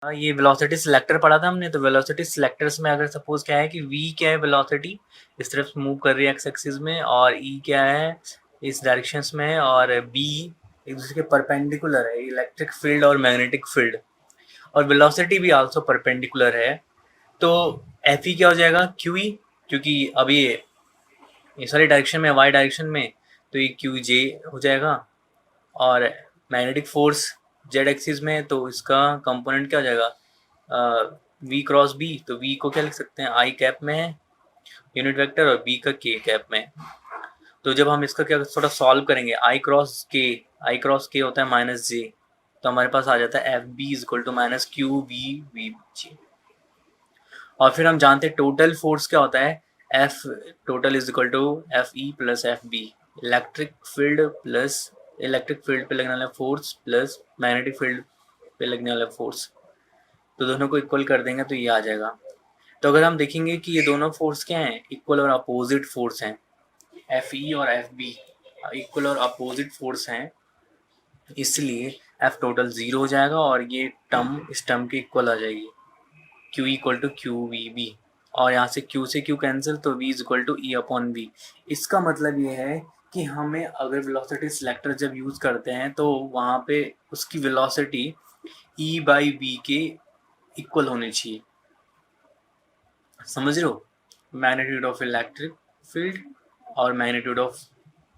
ये velocity selector पढ़ा था हमने, तो वेलोसिटी सिलेक्टर्स में अगर सपोज क्या है कि v क्या है वेलोसिटी, इस तरफ मूव कर रही है एक्स एक्सिस में, और e क्या है इस डायरेक्शंस में है, और b एक दूसरे के परपेंडिकुलर है, इलेक्ट्रिक फील्ड और मैग्नेटिक फील्ड, और वेलोसिटी भी आल्सो परपेंडिकुलर है। तो Fe क्या हो जाएगा QE, क्योंकि अब ये सारी डायरेक्शन में y डायरेक्शन में, तो ये QJ हो जाएगा। और मैग्नेटिक फोर्स जेड एक्सिस में, तो इसका कंपोनेंट क्या हो जाएगा v क्रॉस b, तो v को क्या लिख सकते हैं i कैप में है यूनिट वेक्टर, और b का k कैप में। तो जब हम इसका क्या थोड़ा सॉल्व करेंगे, i क्रॉस k होता है -j, तो हमारे पास आ जाता है fb is equal to minus Q V V G. और फिर हम जानते हैं टोटल फोर्स क्या होता है, F total is equal to F E plus F B, electric field पे लगने वाला फोर्स प्लस मैग्नेटिक फील्ड पे लगने वाला फोर्स, तो दोनों को इक्वल कर देंगे तो ये आ जाएगा। तो अगर हम देखेंगे कि ये दोनों फोर्स क्या हैं, इक्वल और अपोजिट फोर्स हैं, एफ ई और एफ बी इक्वल और अपोजिट फोर्स हैं, इसलिए एफ टोटल 0 हो जाएगा और ये टर्म इस टर्म के इक्वल आ जाएगी, Q equal to Q V B, और यहाँ से Q से Q कैंसिल, तो V is equal to E upon V. इसका मतलब ये है कि हमें अगर वेलोसिटी सिलेक्टर जब यूज़ करते हैं तो वहाँ पे उसकी वेलोसिटी E बाई वी के इक्वल होनी चाहिए, समझ रहे हो, मैग्नीट्यूड ऑफ इलेक्ट्रिक फील्ड और मैग्नीट्यूड ऑफ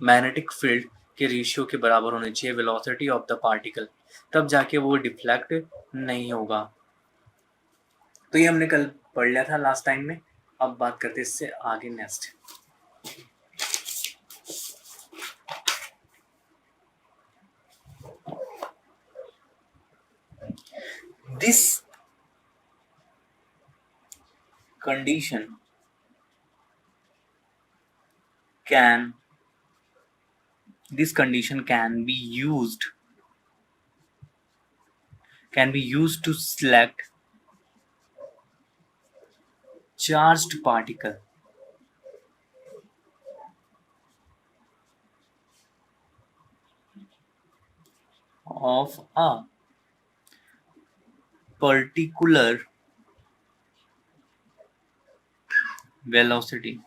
मैग्नेटिक फील्ड के रेशियो के बराबर होने चाहिए वेलोसिटी ऑफ द पार्टिकल, तब जाके वो डिफ्लेक्ट नहीं होगा। तो ये हमने कल पढ़ लिया था लास्ट टाइम में। अब बात करते हैं इससे आगे next. This condition can be used to select charged particle of a particular velocity.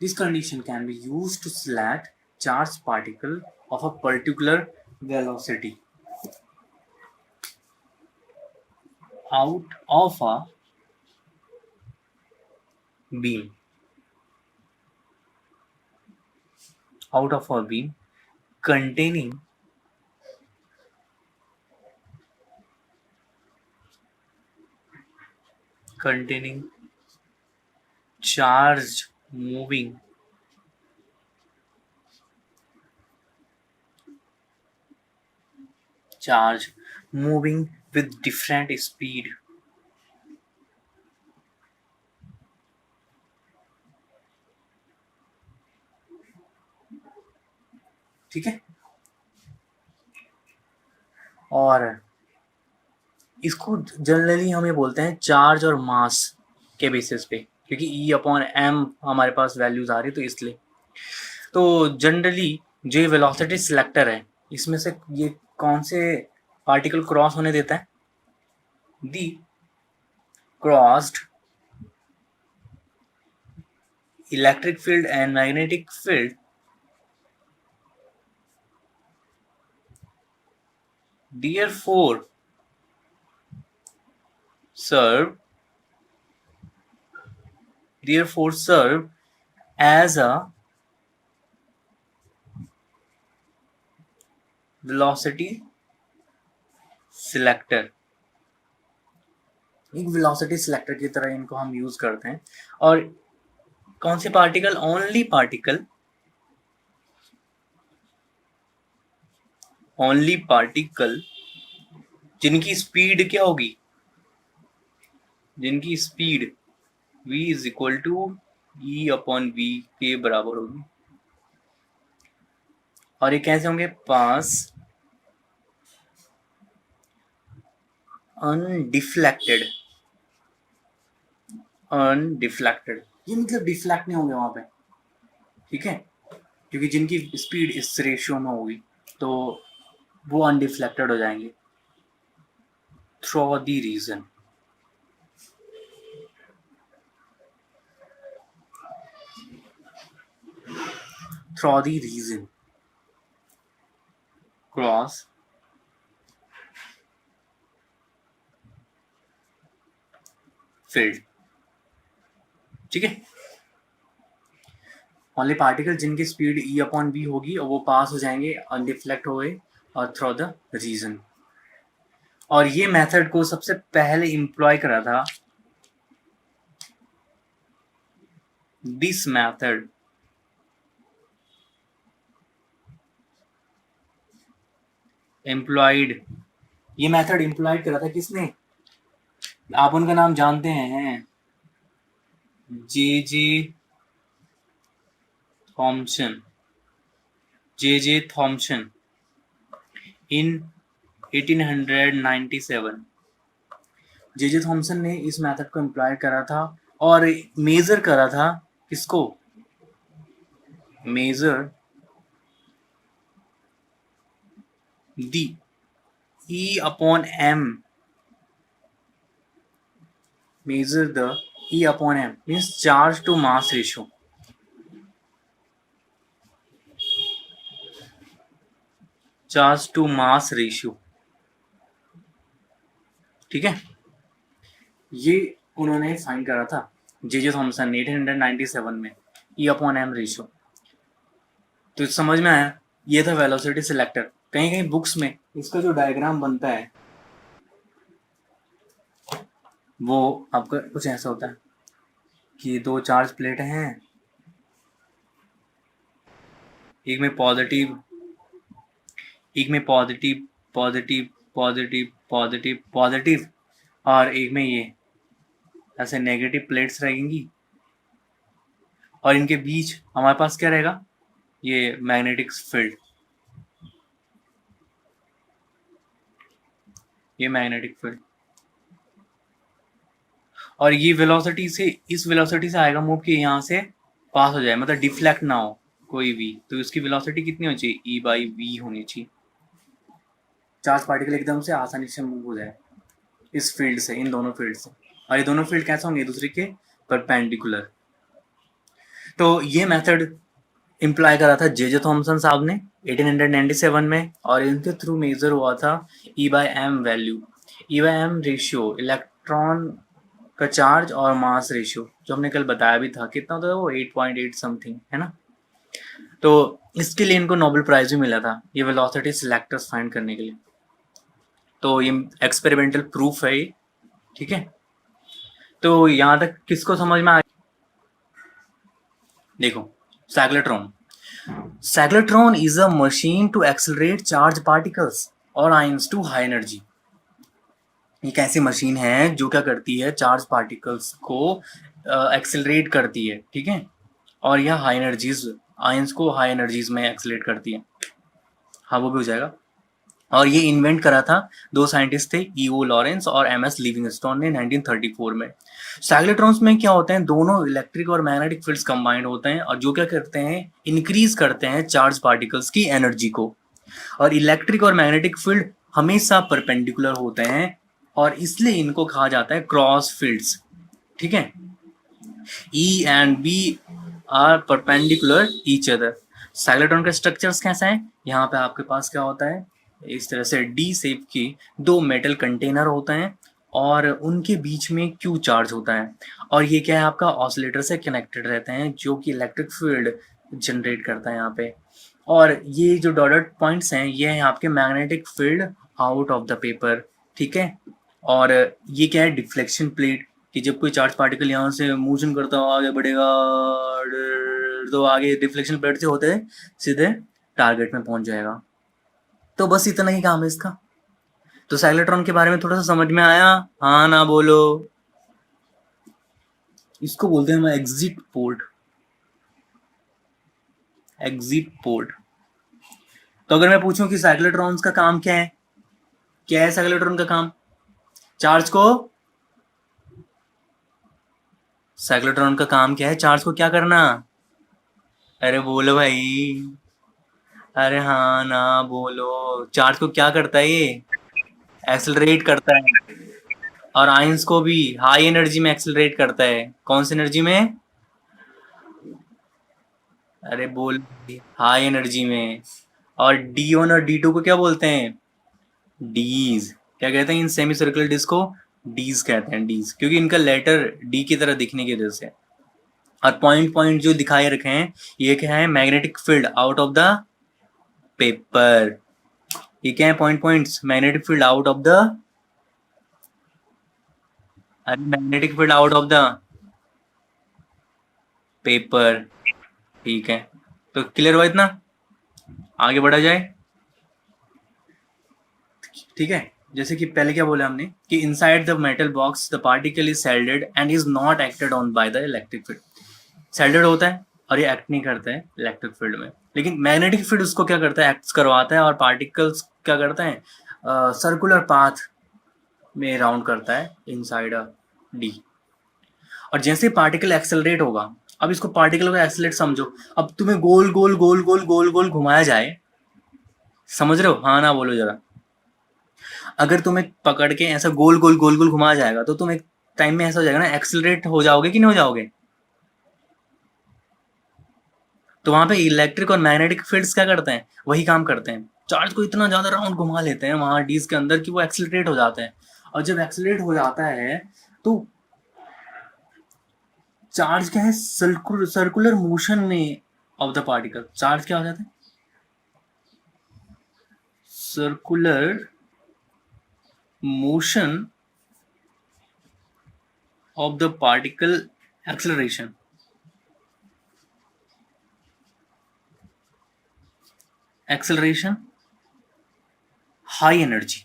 This condition can be used to select charged particle of a particular velocity out of a beam containing charged moving with different speed. ठीक है, और इसको generally हम ये बोलते हैं charge और मास के बेसिस पे, क्योंकि E अपॉन एम हमारे पास वैल्यूज आ रही तो इसलिए। तो जनरली जो ये वेलोसिटी सिलेक्टर है, इसमें से ये कौन से पार्टिकल क्रॉस होने देता है, the crossed electric field and magnetic field therefore serve as a velocity selector। एक वेलोसिटी सिलेक्टर की तरह इनको हम यूज करते हैं। और कौन से पार्टिकल, ओनली पार्टिकल जिनकी स्पीड क्या होगी, जिनकी speed v is equal to E upon V के बराबर होगी। और ये कैसे होंगे, पास अनडिफ्लेक्टेड, ये मतलब डिफ्लेक्ट नहीं होंगे वहां पे, ठीक है, क्योंकि जिनकी स्पीड इस रेशियो में होगी। तो वो अनडिफ्लेक्टेड हो जाएंगे through the region. Through the region cross field. ठीक है, ओनली पार्टिकल जिनकी स्पीड ई अपॉन बी होगी और वो पास हो जाएंगे अनडिफ्लेक्ट हुए और थ्रू द रीजन। और ये मेथड को सबसे पहले एम्प्लॉय करा था, दिस मेथड एम्प्लॉयड, ये मेथड एम्प्लॉयड करा था किसने? आप उनका नाम जानते हैं, जे थॉमसन, जे थॉमसन इन 1897। जे थॉमसन ने इस मेथड को एम्प्लॉय करा था और मेजर करा था किसको? Measure the E upon M, measure the E upon M means charge to mass ratio। Charge to mass ratio, ठीक है, ये उन्होंने फाइंड करा था जे थॉमसन ने 1897 में, E अपॉन M रेशियो। तो समझ में आया, ये था वेलोसिटी सिलेक्टर। कहीं कहीं बुक्स में इसका जो डायग्राम बनता है वो आपका कुछ ऐसा होता है कि दो चार्ज प्लेट हैं, एक में पॉजिटिव, एक में positive positive positive positive positive, और एक में ये ऐसे नेगेटिव प्लेट्स रहेंगी, और इनके बीच हमारे पास क्या रहेगा? ये मैग्नेटिक फील्ड, ये मैग्नेटिक फील्ड। और ये वेलोसिटी से, इस वेलोसिटी से आएगा मूव के यहाँ से पास हो जाए, मतलब डिफ्लेक्ट ना हो कोई भी, तो इसकी वेलोसिटी कितनी होनी चाहिए? ई बाई वी होनी चाहिए। चार्ज पार्टिकल एकदम से आसानी से मूव हो जाए इस फील्ड से, इन दोनों फील्ड से। और ये दोनों फील्ड कैसे होंगे? एक दूसरे के परपेंडिकुलर। तो ये मेथड इम्प्लाई करा था जे थॉमसन साहब ने 1897 में, और इनके थ्रू मेजर हुआ था E by M value, E by M ratio, electron का चार्ज और मास रेशियो, जो हमने कल बताया भी था, कितना था वो? 8.8 समथिंग, है ना। तो इसके लिए इनको नोबेल प्राइज भी मिला था, ये वेलोसिटी सिलेक्टर्स फाइंड करने के लिए। तो ये एक्सपेरिमेंटल प्रूफ है ये, ठीक है। तो यहाँ तक किसको समझ में आ? देखो, cyclotron, cyclotron is a machine to accelerate charge particles और आयंस टू हाई एनर्जी। एक ऐसी मशीन है जो क्या करती है? चार्ज पार्टिकल्स को एक्सेलरेट करती है, ठीक है, और यह हाई एनर्जीज, आयंस को हाई एनर्जीज में एक्सेलरेट करती है। हाँ, वो भी हो जाएगा। और ये इन्वेंट करा था दो साइंटिस्ट थे, ईओ लॉरेंस और एमएस लिविंगस्टोन ने 1934 में। साइक्लोट्रॉन्स में क्या होते हैं? दोनों इलेक्ट्रिक और मैग्नेटिक फील्ड्स कंबाइंड होते हैं, और जो क्या करते हैं? इंक्रीज करते हैं चार्ज पार्टिकल्स की एनर्जी को। और इलेक्ट्रिक और मैग्नेटिक फील्ड हमेशा परपेंडिकुलर होते हैं, और इसलिए इनको कहा जाता है क्रॉस फील्ड्स, ठीक है। E and B are perpendicular each other. Cyclotron का स्ट्रक्चर्स कैसा है? यहाँ पे आपके पास क्या होता है? इस तरह से डी शेप की दो मेटल कंटेनर होते हैं, और उनके बीच में क्यू चार्ज होता है, और ये क्या है? आपका ऑसिलेटर से कनेक्टेड रहते हैं, जो कि इलेक्ट्रिक फील्ड जनरेट करता है यहाँ पे। और ये जो डॉटेड पॉइंट्स हैं, ये हैं आपके magnetic field out of the paper, ठीक है। और ये क्या है? डिफ्लेक्शन प्लेट, कि जब कोई चार्ज पार्टिकल यहाँ से मोशन करता हुआ आगे बढ़ेगा, तो आगे डिफ्लेक्शन प्लेट से होते सीधे टारगेट में पहुंच जाएगा। तो बस इतना ही काम है इसका। तो साइक्लोट्रॉन के बारे में थोड़ा सा समझ में आया? हाँ ना बोलो। इसको बोलते हैं हम एग्जिट पोर्ट, एग्जिट पोर्ट। तो अगर मैं पूछूं कि साइक्लोट्रॉन्स का काम क्या है, क्या है साइक्लोट्रॉन का काम? चार्ज को, साइक्लोट्रॉन का काम क्या है? चार्ज को क्या करना? अरे बोलो भाई। अरे हाँ ना बोलो। चार्ज को क्या करता है ये? एक्सेलरेट करता है। और आयंस को भी हाई एनर्जी में एक्सेलरेट करता है। कौन सी एनर्जी में? अरे बोल। हाई एनर्जी में। और D1 और D2 को क्या बोलते हैं? डीज। क्या कहते हैं इन सेमी सर्कुलर डिस्क को? डीज कहते हैं, डीज, क्योंकि इनका लेटर डी की तरह दिखने की वजह से। और पॉइंट पॉइंट जो दिखाए रखे हैं, ये क्या है? Magnetic field out of the paper. ये क्या है? Point points magnetic field out of the, अरे magnetic field out of the paper. ठीक है, तो क्लियर हुआ इतना? आगे बढ़ा जाए। ठीक है, जैसे कि पहले क्या बोला हमने कि inside the metal box the particle is shielded and is not acted on by the electric field. Shielded होता है और ये एक्ट नहीं करता है इलेक्ट्रिक फील्ड में, लेकिन मैग्नेटिक फील्ड उसको क्या करता है? एक्ट करवाता है। और पार्टिकल्स क्या करते हैं? सर्कुलर पाथ में राउंड करता है इनसाइड डी। और जैसे पार्टिकल एक्सेलरेट होगा, अब इसको पार्टिकल को एक्सेलरेट समझो। अब तुम्हें गोल गोल गोल गोल गोल गोल घुमाया जाए, समझ रहे हो? हाँ ना बोलो जरा। अगर तुम्हें पकड़ के ऐसा गोल गोल गोल गोल घुमाया जाएगा तो तुम एक टाइम में ऐसा हो जाएगा ना, एक्सेलरेट हो जाओगे कि नहीं हो जाओगे? तो वहां पे इलेक्ट्रिक और मैग्नेटिक फील्ड्स क्या करते हैं? वही काम करते हैं। चार्ज को इतना ज्यादा राउंड घुमा लेते हैं वहां डीज के अंदर कि वो एक्सेलरेट हो जाते हैं। और जब एक्सेलरेट हो जाता है तो चार्ज क्या है? सर्कुलर मोशन में ऑफ द पार्टिकल चार्ज क्या हो जाता है? Circular motion of the particle acceleration. Acceleration high energy,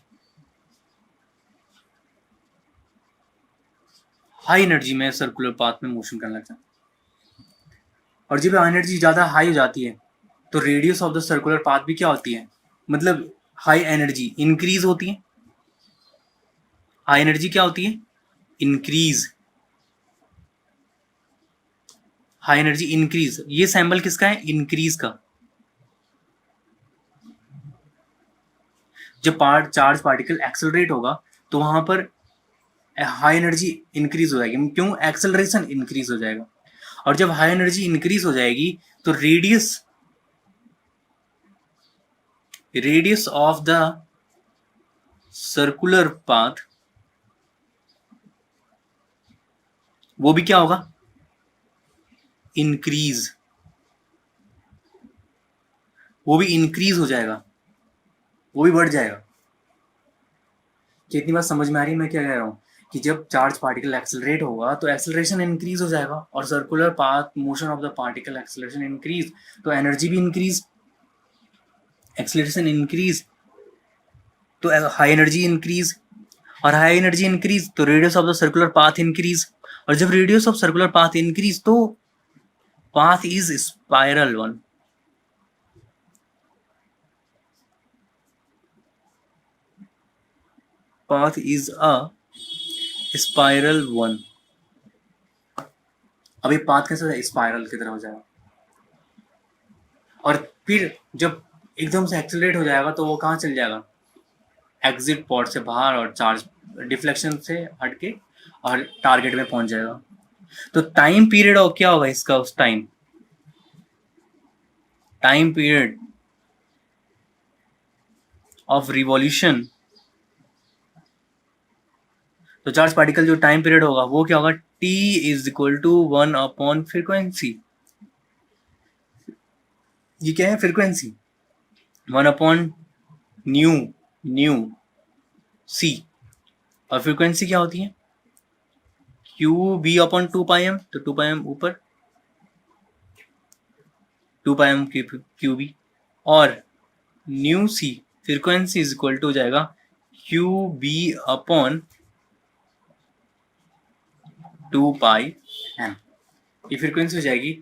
high energy में सर्कुलर पाथ में मोशन करने लगता है। और जब एनर्जी ज़्यादा हाई हो जाती है तो radius of the circular path भी क्या होती है? मतलब हाई एनर्जी इंक्रीज होती है। हाई एनर्जी क्या होती है? इंक्रीज। हाई एनर्जी इंक्रीज, ये सैम्बल किसका है? इंक्रीज का। जब चार्ज पार्टिकल एक्सेलरेट होगा तो वहां पर हाई एनर्जी इंक्रीज हो जाएगी। क्यों? एक्सेलरेशन इंक्रीज हो जाएगा। और जब हाई एनर्जी इंक्रीज हो जाएगी तो radius of the circular path वो भी क्या होगा? इंक्रीज। वो भी इंक्रीज हो जाएगा, वो भी बढ़ जाएगा। कितनी बात समझ में आ रही है मैं क्या कह रहा हूँ? कि जब चार्ज पार्टिकल एक्सेलरेट होगा तो एक्सेलरेशन इंक्रीज हो जाएगा, और circular path motion of the particle acceleration increase, तो एनर्जी भी इंक्रीज। एक्सेलरेशन इंक्रीज तो हाई एनर्जी इंक्रीज, और हाई एनर्जी इंक्रीज तो radius of the circular path increase. और जब radius of circular path increase तो path is spiral one. Path is a spiral one. अब ये पाथ कैसे स्पाइरल की तरह हो जाएगा? और फिर जब एकदम से एक्सेलरेट हो जाएगा तो वो कहाँ चल जाएगा? एग्जिट पॉट से बाहर, और चार्ज डिफ्लेक्शन से हटके और टारगेट में पहुंच जाएगा। तो टाइम पीरियड और क्या होगा इसका? उस टाइम पीरियड ऑफ रिवॉल्यूशन, तो चार्ज पार्टिकल जो टाइम पीरियड होगा वो क्या होगा? टी इज इक्वल टू 1/फ्रीक्वेंसी। ये क्या है? फ्रीक्वेंसी 1/न्यू, न्यू सी। और फ्रीक्वेंसी क्या होती है? QB/2πm, तो 2πm ऊपर, 2πm QB। और nu C frequency is equal to हो जाएगा QB/2πm। ये फ्रीक्वेंसी हो जाएगी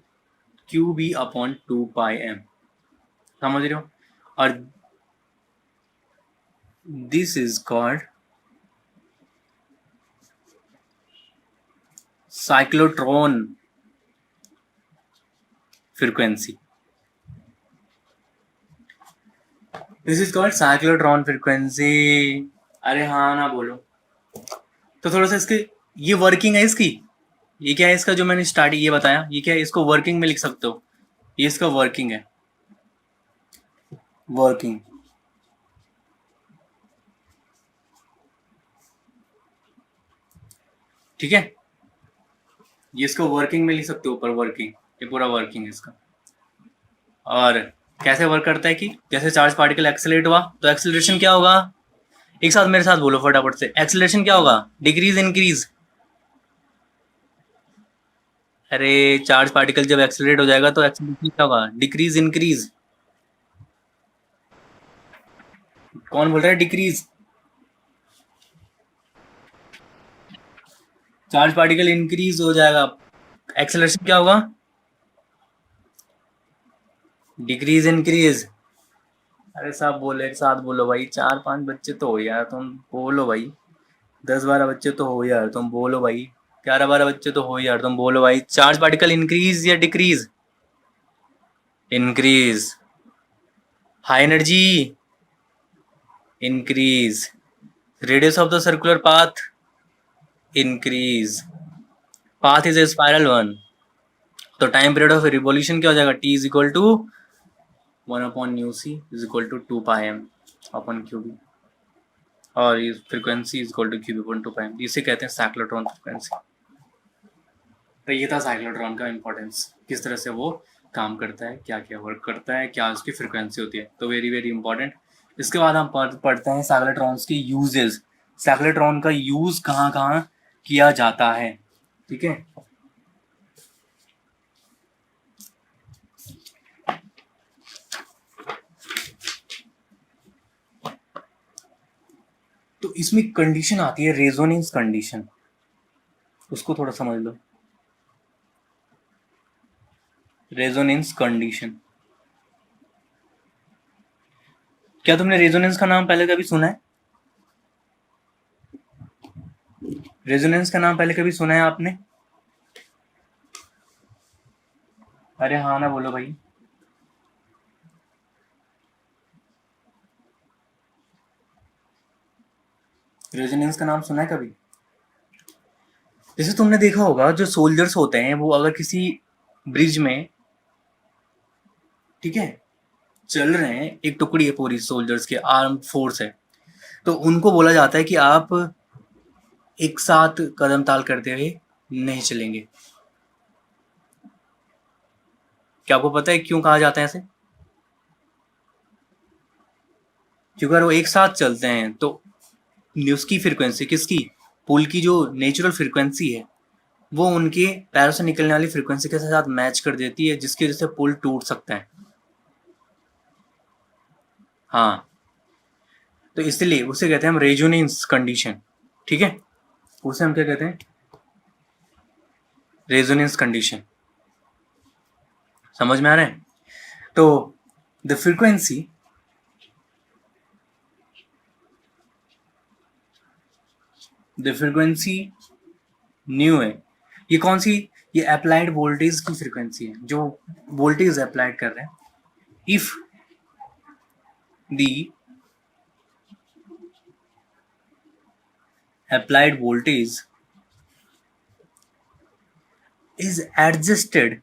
QB/2πm। समझ रहे हो? और this is called cyclotron frequency. This is called cyclotron frequency. अरे हाँ ना बोलो। तो थोड़ा सा इसके ये वर्किंग है इसकी, ये क्या है इसका जो मैंने स्टार्टिंग ये बताया, ये क्या है, इसको वर्किंग में लिख सकते हो, ये इसका वर्किंग है, वर्किंग। ठीक है, ये इसको वर्किंग में लिख सकते हो ऊपर, वर्किंग, ये पूरा वर्किंग है इसका। और कैसे वर्क करता है कि जैसे चार्ज पार्टिकल एक्सेलरेट हुआ तो एक्सेलरेशन क्या होगा, एक साथ मेरे साथ बोलो फटाफट से, एक्सेलरेशन क्या होगा, डिक्रीज इंक्रीज। अरे चार्ज पार्टिकल जब एक्सेलरेट हो जाएगा तो एक्सेलरेशन क्या होगा, डिक्रीज इंक्रीज। कौन बोल रहा है डिक्रीज, चार्ज पार्टिकल इंक्रीज हो जाएगा, एक्सेलरेशन क्या होगा, डिक्रीज इंक्रीज। अरे साहब बोलो एक साथ बोलो भाई, 4-5 बच्चे तो हो यार तुम, बोलो भाई, 10-12 बच्चे तो हो यार तुम, बोलो भाई, 11-12 बच्चे तो हो यार तुम, बोलो भाई, चार्ज पार्टिकल इंक्रीज या decrease, increase, high energy, increase, radius of the circular path, increase, path is a spiral one, तो टाइम पीरियड ऑफ रिवॉल्यूशन क्या हो जाएगा, T is equal to 1/μc is equal to 2πm upon QB, और ये frequency is equal to QB upon 2πm, इसे कहते हैं cyclotron frequency. तो ये था साइक्लोट्रॉन का इंपॉर्टेंस, किस तरह से वो काम करता है, क्या क्या वर्क करता है, क्या उसकी फ्रीक्वेंसी होती है, तो वेरी वेरी इंपॉर्टेंट। इसके बाद हम पढ़ते हैं साइक्लोट्रॉन्स के यूजेस, साइक्लोट्रॉन का यूज कहाँ कहाँ किया जाता है। ठीक है, तो इसमें कंडीशन आती है रेजोनेंस कंडीशन, उसको थोड़ा समझ लो, रेजोनेंस कंडीशन। क्या तुमने रेजोनेंस का नाम पहले कभी सुना है, रेजोनेंस का नाम पहले कभी सुना है आपने, अरे हाँ ना बोलो भाई। रेजोनेंस का नाम सुना है कभी, जैसे तुमने देखा होगा जो सोल्जर्स होते हैं वो अगर किसी ब्रिज में, ठीक है, चल रहे हैं, एक टुकड़ी है पूरी सोल्जर्स के, आर्म फोर्स है, तो उनको बोला जाता है कि आप एक साथ कदम ताल करते हुए नहीं चलेंगे। क्या आपको पता है क्यों कहा जाता है ऐसे, क्योंकि अगर वो एक साथ चलते हैं तो उसकी फ्रीक्वेंसी, किसकी, पुल की जो नेचुरल फ्रीक्वेंसी है वो उनके पैरों से निकलने वाली फ्रीक्वेंसी के साथ मैच कर देती है, जिसकी वजह से पुल टूट सकता है। हाँ, तो इसलिए उसे कहते हैं हम रेजोनेंस कंडीशन। ठीक है, उसे हम क्या कहते हैं, रेजोनेंस कंडीशन। समझ में आ रहा है, तो द फ्रीक्वेंसी न्यू है, ये कौन सी, ये अप्लाइड वोल्टेज की फ्रीक्वेंसी है, जो वोल्टेज अप्लाइड कर रहे हैं। If the applied voltage is adjusted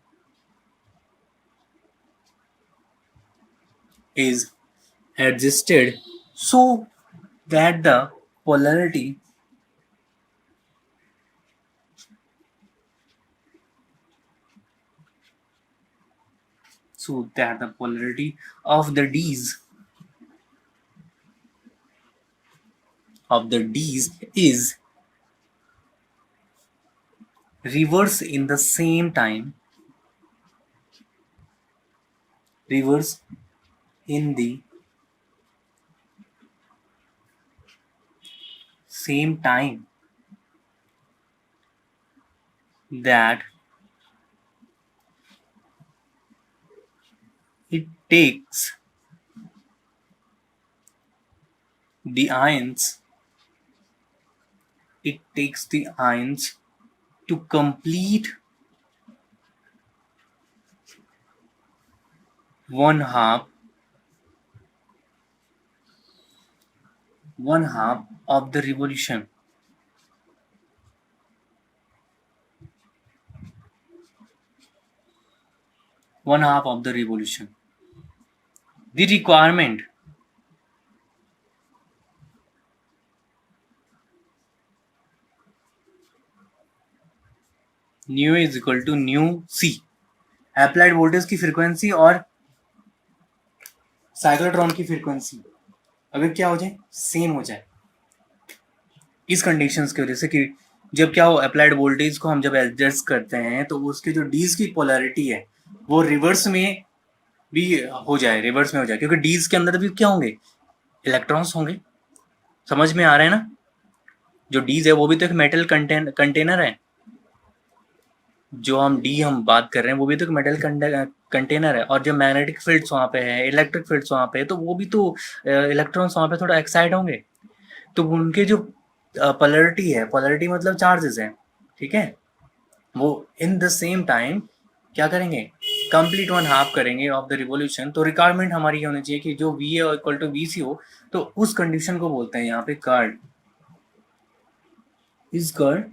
so that the polarity of the D's is reverse in the same time, reverse in the same time that it takes the ions to complete one half 1/2 of the revolution. One half of the revolution. The requirement nu is equal to nu c, applied voltage की frequency और cyclotron की frequency अगर क्या हो जाए, same हो जाए, इस कंडीशंस की वजह से कि जब क्या हो, अप्लाइड वोल्टेज को हम जब एडजस्ट करते हैं तो उसके जो डीज की पोलैरिटी है वो रिवर्स में भी हो जाए, रिवर्स में हो जाए, क्योंकि डीज के अंदर भी क्या होंगे, इलेक्ट्रॉन्स होंगे। समझ में आ रहा है ना? जो डीज है वो भी तो एक मेटल कंटेनर है। जो हम बात कर रहे हैं वो भी तो एक मेटल कंटेनर है, और जो मैग्नेटिक फील्ड्स वहाँ पे है, इलेक्ट्रिक फील्ड्स वहाँ पे है, तो वो भी तो इलेक्ट्रॉन्स वहाँ पे थोड़ा एक्साइट होंगे, तो उनके जो पोलैरिटी है, पोलैरिटी मतलब चार्जेस हैं, ठीक है, वो इन द सेम टाइम क्या करेंगे, कंप्लीट 1/2 करेंगे ऑफ द रिवॉल्यूशन। तो रिक्वायरमेंट हमारी ये होनी चाहिए कि जो we A equal to V C हो, तो उस कंडीशन को बोलते हैं यहाँ पे card is called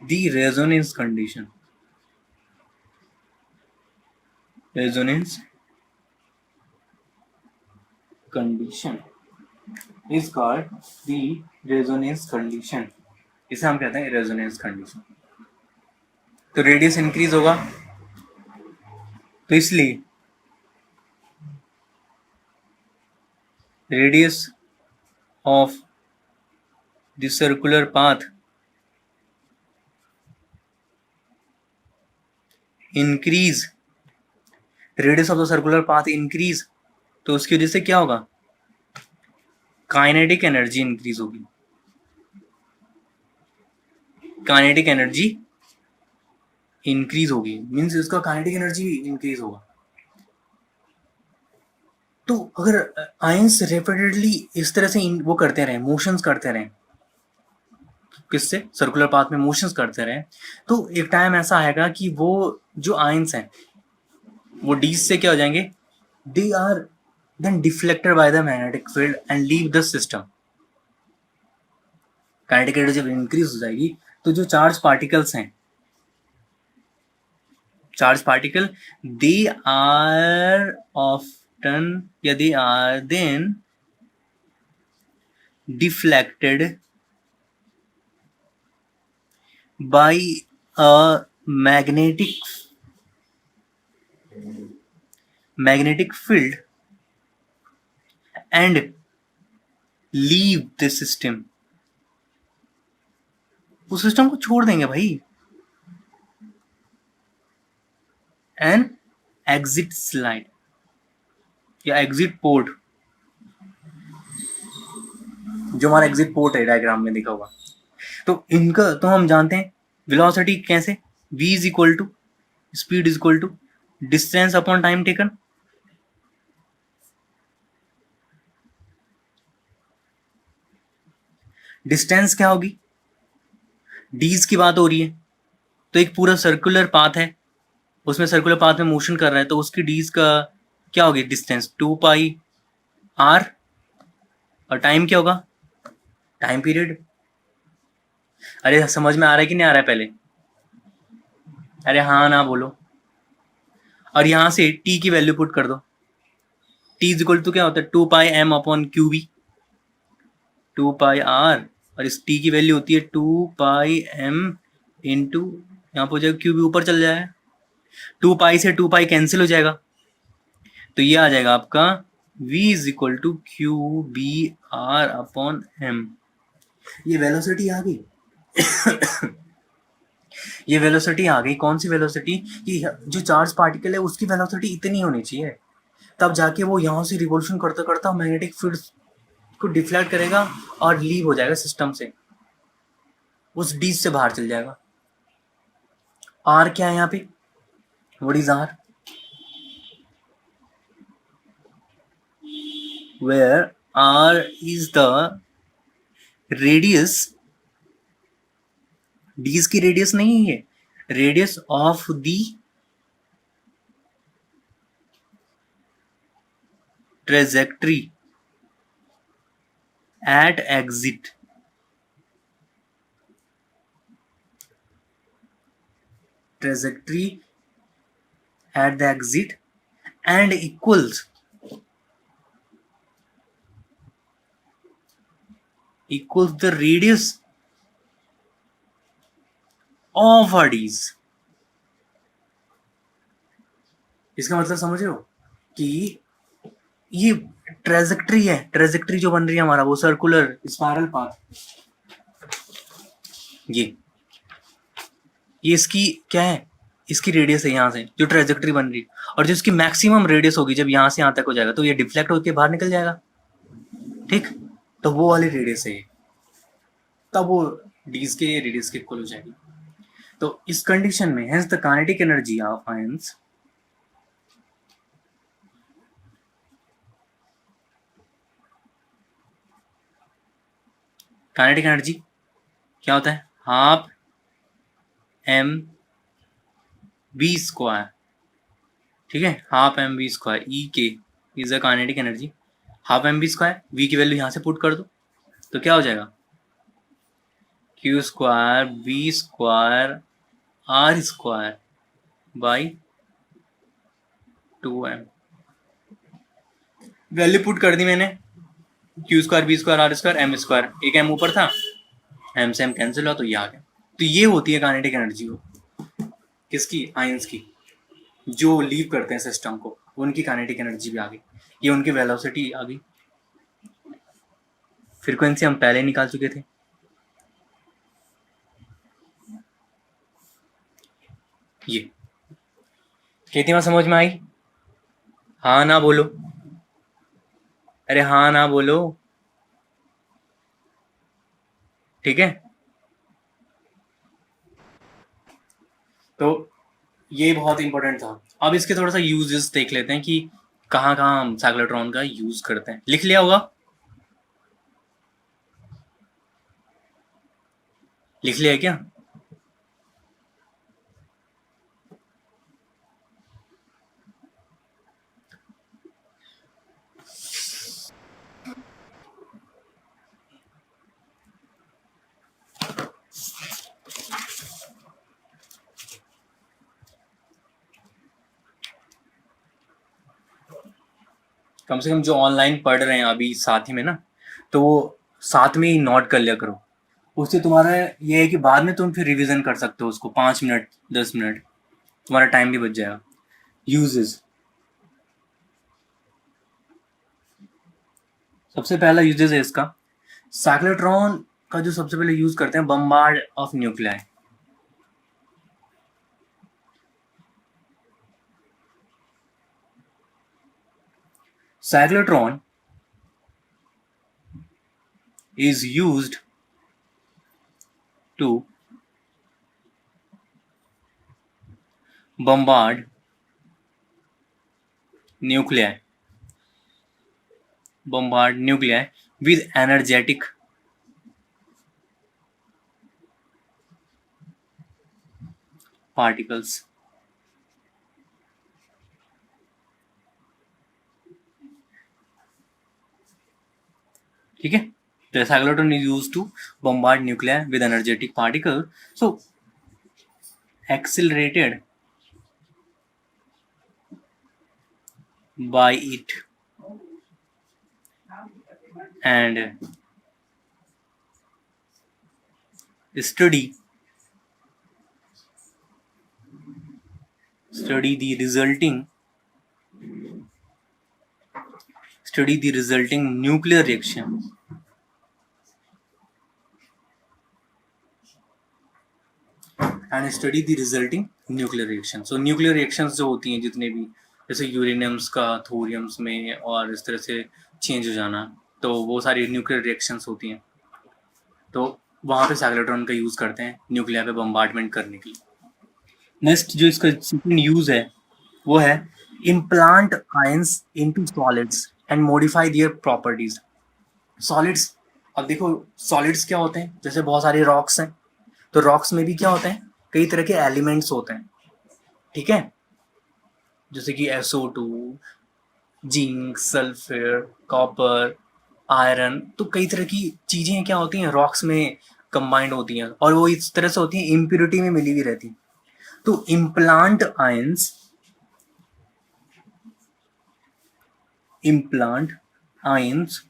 the resonance condition. Resonance condition is called the resonance condition, इसे हम कहते हैं रेजोनेंस कंडीशन। तो रेडियस इंक्रीज होगा, तो इसलिए radius of the circular path increase, radius of the circular path increase, तो उसकी वजह से क्या होगा, काइनेटिक एनर्जी इंक्रीज होगी, काइनेटिक एनर्जी इंक्रीज होगी, मींस इसका काइनेटिक एनर्जी इंक्रीज होगा। तो अगर आयंस रेपिडेटली इस तरह से वो करते रहे, मोशंस करते रहे, किससे, सर्कुलर पाथ में मोशंस करते रहे, तो एक टाइम ऐसा आएगा कि वो जो आयंस हैं वो डीज से क्या हो जाएंगे, they are then deflected by the magnetic field and leave the system. Kinetic energy जब इंक्रीज हो जाएगी तो जो चार्ज पार्टिकल्स हैं, charge particle, they are often या they are then deflected by a magnetic field and leave the system, उस system को छोड़ देंगे भाई, एंड एग्जिट स्लाइड या एग्जिट पोर्ट, जो हमारा एग्जिट पोर्ट है डायग्राम में देखा होगा। तो इनका तो हम जानते हैं वेलोसिटी कैसे, v is equal to speed is equal to distance upon time taken. Distance क्या होगी, डीज की बात हो रही है, तो एक पूरा सर्कुलर पाथ है, उसमें सर्कुलर पाथ में मोशन कर रहा है, तो उसकी डीज का क्या होगी, डिस्टेंस 2 πr, और टाइम क्या होगा, टाइम पीरियड। अरे समझ में आ रहा है कि नहीं आ रहा है पहले, अरे हाँ ना बोलो। और यहां से t की वैल्यू पुट कर दो, t इज इक्वल टू क्या होता है, 2 πm अपॉन QB, 2 πr, और इस t की वैल्यू होती है 2 πm इंटू, यहाँ पर हो जाएगा QB, ऊपर चल जाएगा, 2 π से 2 π कैंसिल हो जाएगा, तो ये आ जाएगा आपका v is equal to QBr upon m। ये वेलोसिटी आ गई ये वेलोसिटी आ गई, कौन सी वेलोसिटी, कि जो चार्ज पार्टिकल है उसकी वेलोसिटी इतनी होनी चाहिए, तब जाके वो यहाँ से रिवोल्यूशन करता करता मैग्नेटिक फील्ड को डिफ्लेक्ट करेगा और लीव हो जाएगा सिस्टम से, उस डीज से बाहर चल जाएगा। आर क्या है यहाँ पे, what is R, where R is the radius, dees की रेडियस नहीं है, radius of the trajectory at exit, trajectory at the exit and equals the radius of ADs। इसका मतलब समझ रहे हो कि ये ट्रेजेक्ट्री है, ट्रेजेक्ट्री जो बन रही है हमारा वो सर्कुलर स्पाइरल पाथ, ये इसकी क्या है, इसकी रेडियस है यहाँ से जो ट्रेजेक्ट्री बन रही है, और जो इसकी मैक्सिमम रेडियस होगी जब यहाँ से यहाँ तक हो जाएगा तो ये डिफ्लेक्ट होकर बाहर निकल जाएगा, ठीक। तो वो वाली रेडियस है, तब वो डीज के रेडियस के इक्वल हो जाएगी। तो इस कंडीशन में hence the kinetic energy of ions kinetic energy क्या होता है, हाफ एम बी स्क्वायर, ठीक है, half M B square E K is the kinetic energy, half M B square, V की वैल्यू यहाँ से पुट कर दो तो क्या हो जाएगा, Q square B square R square by 2m। Value put कर दी मैंने, Q square B square R square M square, एक एम ऊपर था, एम से एम कैंसिल हुआ तो ये आ गया। तो ये होती है काइनेटिक एनर्जी हो किसकी, आयंस की, जो लीव करते हैं सिस्टम को, उनकी काइनेटिक एनर्जी भी आ गई, ये उनकी वेलोसिटी आ गई। फ्रीक्वेंसी हम पहले निकाल चुके थे, ये कितनी बार समझ में आई, हाँ ना बोलो, अरे हाँ ना बोलो, ठीक है। तो ये बहुत इंपॉर्टेंट था। अब इसके थोड़ा सा यूजेस देख लेते हैं कि कहाँ कहाँ हम साइक्लोट्रॉन का यूज करते हैं। लिख लिया होगा, लिख लिया है क्या, कम से कम जो ऑनलाइन पढ़ रहे हैं अभी साथ ही में ना, तो वो साथ में ही नोट कर लिया करो, उससे तुम्हारा ये है कि बाद में तुम फिर रिवीजन कर सकते हो उसको, 5 मिनट 10 मिनट तुम्हारा टाइम भी बच जाएगा। यूजेस, सबसे पहला यूजेस है इसका, साइक्लोट्रॉन का जो सबसे पहले यूज करते हैं, bombard of nuclei. Cyclotron is used to bombard nuclei with energetic particles। ठीक है, the cyclotron is used to bombard nuclei with energetic particles, so accelerated by it and study the resulting nuclear reaction and study the resulting nuclear reaction। so nuclear reactions जो होती हैं जितने भी, जैसे यूरेनियम्स का थोरियम्स में और इस तरह से चेंज हो जाना, तो वो सारी न्यूक्लियर रिएक्शंस होती हैं, तो वहाँ पे साइक्लोट्रॉन का यूज़ करते हैं न्यूक्लिया पे बम्बार्डमेंट करने के लिए। नेक्स्ट जो इसका सेकंड यूज़ है वो है implant ions into solids and modify their properties. Solids, अब देखो सॉलिड्स क्या होते हैं, जैसे बहुत सारे रॉक्स हैं, तो रॉक्स में भी क्या होते हैं, कई तरह के एलिमेंट्स होते हैं, ठीक है, जैसे कि SO2 zinc, sulphur, copper, iron, तो कई तरह की चीजें क्या होती हैं रॉक्स में कंबाइंड होती हैं और वो इस तरह से होती हैं इम्प्योरिटी में मिली हुई रहती। तो implant ions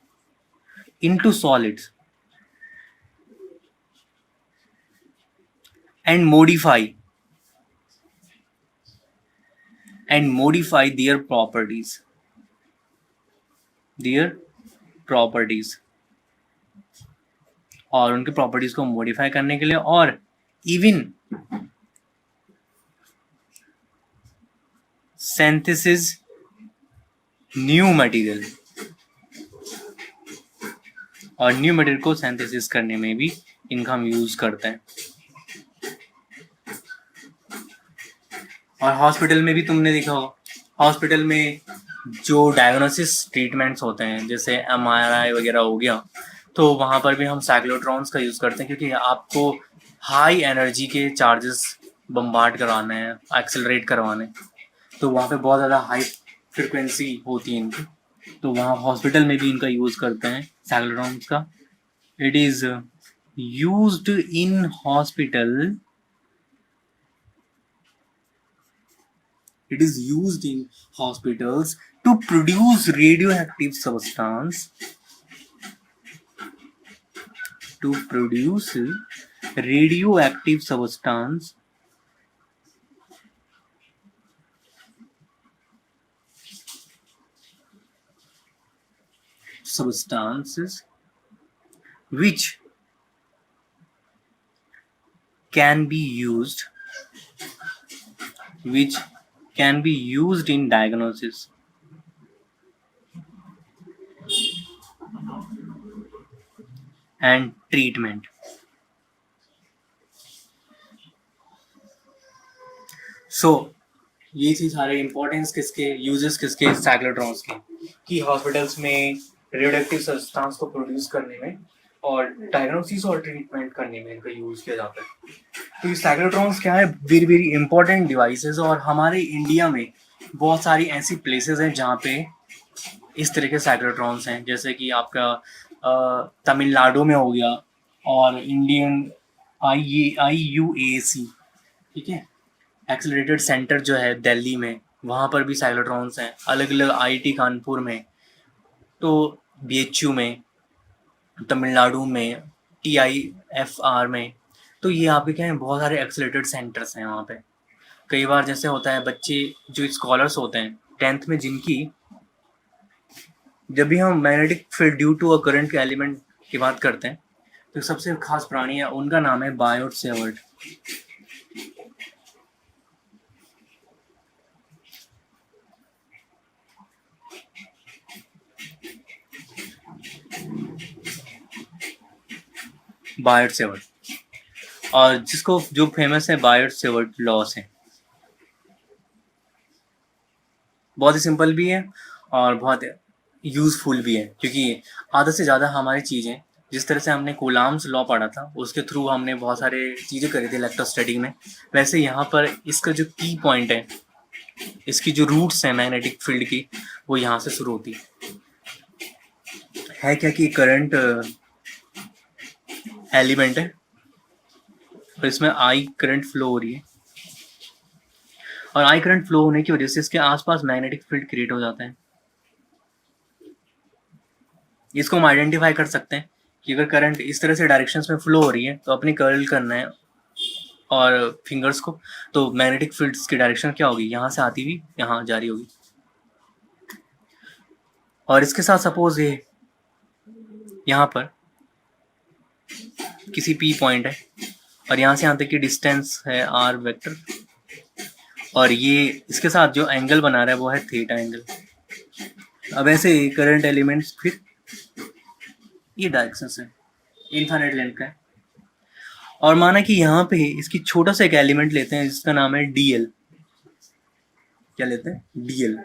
into solids and modify their properties और उनके प्रॉपर्टीज को मॉडिफाई करने के लिए और इवन synthesis न्यू मटेरियल और न्यू मटेरियल को सिंथेसिस करने में भी इनका हम यूज करते हैं। और हॉस्पिटल में भी तुमने देखा होगा, हॉस्पिटल में जो डायग्नोसिस ट्रीटमेंट्स होते हैं जैसे MRI वगैरह हो गया, तो वहाँ पर भी हम साइक्लोट्रॉन्स का यूज़ करते हैं क्योंकि आपको हाई एनर्जी के चार्जेस बम्बार्ड करवाने हैं, एक्सेलरेट करवाने हैं, तो वहाँ पे बहुत ज़्यादा हाई फ्रिक्वेंसी होती है इनकी, तो वहाँ हॉस्पिटल में भी इनका यूज़ करते हैं साइक्लोट्रॉन्स का। It is used in hospital It is used in hospitals to produce radioactive substance substances which can be used in diagnosis and treatment. So ये थी सारे इम्पोर्टेंस किसके, यूजेस किसके, साइक्लोट्रॉन्स के, कि हॉस्पिटल्स में रेडियोएक्टिव सब्सटेंस को प्रोड्यूस करने में और डायग्नोसिस और ट्रीटमेंट करने में इनका यूज किया जाता है। तो ये साइक्लोट्रॉन्स क्या है, वेरी वेरी इंपॉर्टेंट डिवाइसेस, और हमारे इंडिया में बहुत सारी ऐसी प्लेसेस हैं जहाँ पे इस तरह के साइक्लोट्रॉन्स हैं, जैसे कि आपका तमिलनाडु में हो गया और इंडियन IUAC, ठीक है, एक्सेलरेटेड सेंटर जो है दिल्ली में, वहाँ पर भी साइक्लोट्रॉन्स हैं, अलग अलग IIT कानपुर में, तो BHU में, तमिलनाडु में, TIFR में, तो ये यहाँ पे क्या है बहुत सारे एक्सेलरेटेड सेंटर्स हैं वहाँ पे। कई बार जैसे होता है बच्चे जो स्कॉलर्स होते हैं 10th में, जिनकी जब भी हम magnetic field due to a current के एलिमेंट की बात करते हैं तो सबसे खास प्राणी है, उनका नाम है बायोट सेवर्ट। बायोट सेवर्ट, और जिसको जो फेमस है बायोट सेवर्ट लॉस है। बहुत ही सिंपल भी है और बहुत यूजफुल भी है, क्योंकि आधा से ज़्यादा हमारी चीज़ें, जिस तरह से हमने कूलाम्स लॉ पढ़ा था उसके थ्रू हमने बहुत सारे चीज़ें करी थी इलेक्ट्रोस्टैटिक में, वैसे यहाँ पर इसका जो की पॉइंट है, इसकी जो रूट्स हैं मैग्नेटिक फील्ड की, वो यहाँ से शुरू होती है क्या कि करंट एलिमेंट है और इसमें आई करंट फ्लो हो रही है, और आई करंट फ्लो होने की वजह से इसके आसपास मैग्नेटिक फील्ड क्रिएट हो जाता है। इसको हम आइडेंटिफाई कर सकते हैं कि अगर करंट इस तरह से डायरेक्शंस में फ्लो हो रही है तो अपनी कर्ल करना है और फिंगर्स को, तो मैग्नेटिक फील्ड्स की डायरेक्शन क्या होगी, यहाँ से आती हुई यहाँ जा रही होगी। और इसके साथ सपोज ये यहाँ पर किसी P पॉइंट है और यहाँ से यहाँ तक की डिस्टेंस है R वेक्टर, और ये इसके साथ जो एंगल बना रहा है वो है थीटा एंगल। अब ऐसे करंट एलिमेंट्स फिर ये डायरेक्शन से इनफाइनाइट लेंथ का है, और माना कि यहाँ पे इसकी छोटा सा एक एलिमेंट लेते हैं जिसका नाम है DL, क्या लेते हैं DL,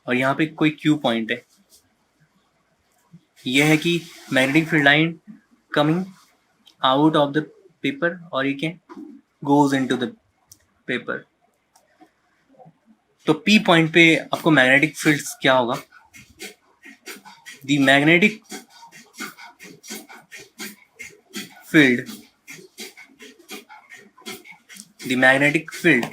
और यहाँ पे कोई Q पॉइंट है। यह है कि magnetic field line coming out of the paper और ये क्या गोज इनटू द पेपर। तो P पॉइंट पे आपको मैग्नेटिक फील्ड क्या होगा? The magnetic field the magnetic field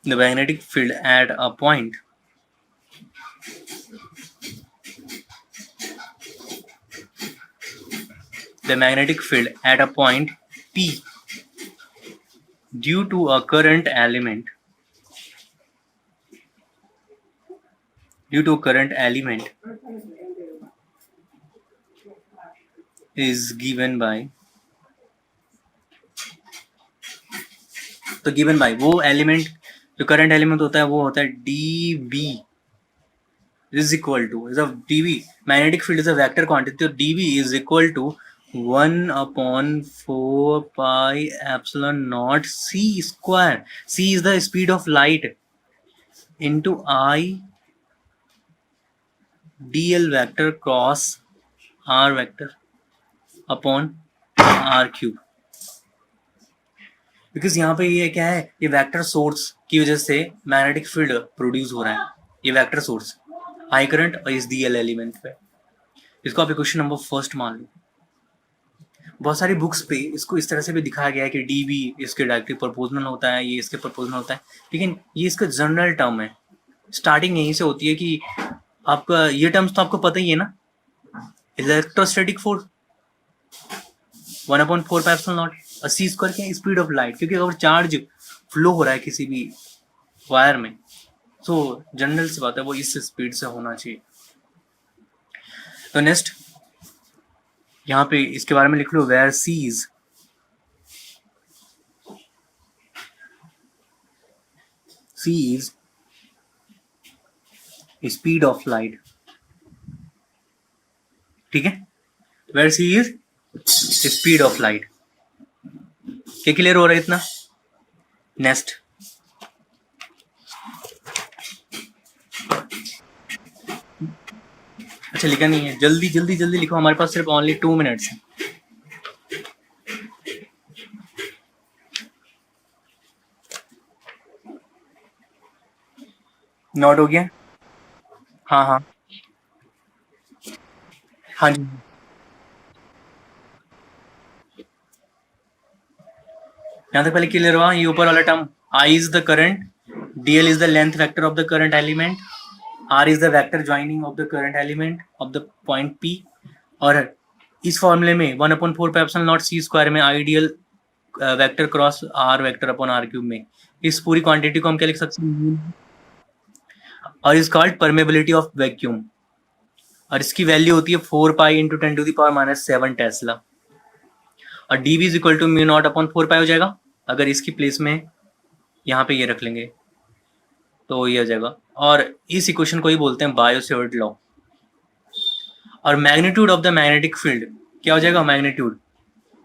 the magnetic field at a point the magnetic field at a point P due to a current element is given by तो given by वो element जो current element होता है वो होता है dB is equal to is a dB magnetic field is a vector quantity तो dB is equal to 1/4 pi epsilon naught c square. C is the speed of light into I dl vector cross r vector upon r cube. Because यहाँ पे ये क्या है, ये vector source की वजह से मैग्नेटिक फील्ड प्रोड्यूस हो रहा है. ये वेक्टर सोर्स हाई करंट और इस डीएल एलिमेंट पे. इसको आप क्वेश्चन नंबर फर्स्ट मान लो. बहुत सारी बुक्स पे इसको इस तरह से भी दिखाया गया है कि डी बी इसके डायरेक्टली प्रोपोर्शनल होता है, ये इसके प्रोपोर्शनल होता है, लेकिन ये इसका जनरल टर्म है. स्टार्टिंग यहीं से होती है कि आपका ये टर्म्स तो आपको पता ही है ना. Electrostatic force 1/4 pi epsilon not और सी स्क्वायर क्या है, स्पीड ऑफ लाइट. क्योंकि अगर चार्ज फ्लो हो रहा है किसी भी वायर में तो जनरल सी बात है वो इस स्पीड से होना चाहिए. तो नेक्स्ट यहाँ पे इसके बारे में लिख लो. Where C is speed of light. ठीक है, where C is speed of light. क्या क्लियर हो रहा है इतना? नेक्स्ट अच्छा लिखा नहीं है, जल्दी जल्दी जल्दी लिखो, हमारे पास सिर्फ ओनली 2 मिनट्स है. नोट हो गया? हाँ हाँ हाँ जी. यहाँ तक पहले क्लियर हुआ? ये ऊपर वाला term I is the current, DL is the length vector of the current element, R is the vector joining of the current element of the point P. और इस फॉर्मूले में 1/4 pi epsilon naught C square में ideal vector cross R vector upon R cube में इस पूरी quantity को हम क्या लिख सकते हैं? और is called permeability of vacuum. और इसकी वैल्यू होती है 4 पाई इंटू 10⁻⁷ टेस्ला. और dV is equal to mu naught upon 4 pi हो जाएगा. अगर इसकी प्लेस में यहाँ पे ये रख लेंगे तो ये हो जाएगा. और इस इक्वेशन को ही बोलते हैं बायो-सेवर्ट लॉ. और magnitude of the magnetic field क्या हो जाएगा? Magnitude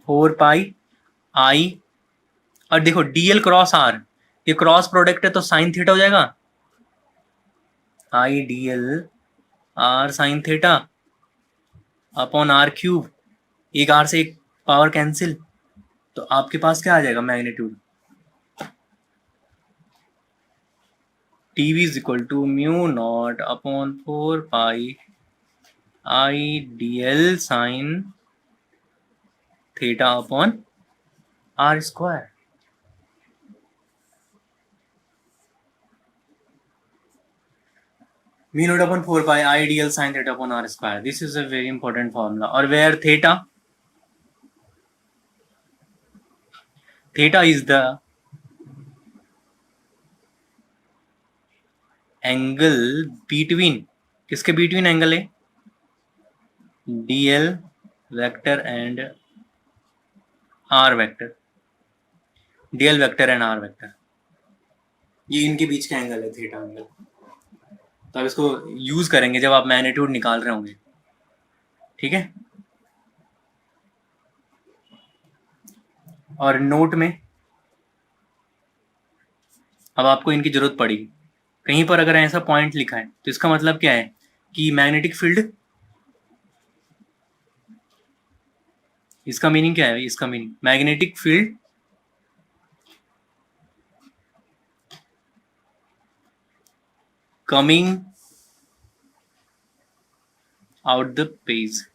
4 pi I. और देखो DL क्रॉस R, ये क्रॉस प्रोडक्ट है तो साइन थीटा हो जाएगा. I DL R sign theta upon R cube. एक R से एक पावर कैंसिल, तो आपके पास क्या आ जाएगा? Magnitude TV is equal to mu naught upon 4 pi I DL sine theta upon R square. Mu naught upon 4 pi I DL sine theta upon R square. This is a very important formula. और where theta is the angle between, किसके between angle है? DL vector and R vector. DL vector and R vector, ये इनके बीच का angle है theta angle. तो आप इसको यूज करेंगे जब आप मैग्नीट्यूड निकाल रहे होंगे. ठीक है. और नोट में अब आपको इनकी जरूरत पड़ेगी. कहीं पर अगर ऐसा पॉइंट लिखा है तो इसका मतलब क्या है कि मैग्नेटिक फील्ड इसका मीनिंग क्या है? इसका meaning magnetic field coming out the page.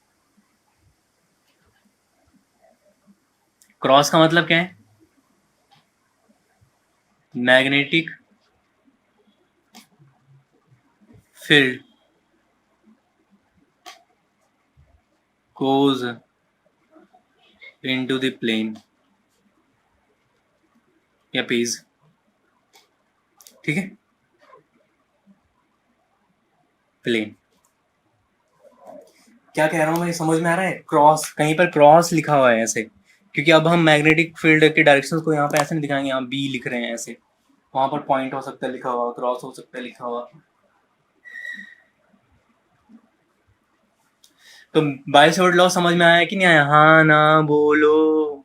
Cross का मतलब क्या है? Magnetic field goes into the plane या पेज। ठीक है, प्लेन। क्या कह रहा हूँ मैं, समझ में आ रहा है? क्रॉस, कहीं पर क्रॉस लिखा हुआ है ऐसे, क्योंकि अब हम मैग्नेटिक फील्ड के डायरेक्शंस को यहाँ पे ऐसे नहीं दिखाएंगे, यहाँ बी लिख रहे हैं ऐसे, वहां पर पॉइंट हो सकता है लिखा हुआ, क्रॉस हो सकता है लिखा हुआ। तो बाय शॉर्ट लॉ समझ में आया कि नहीं आया? हाँ ना बोलो।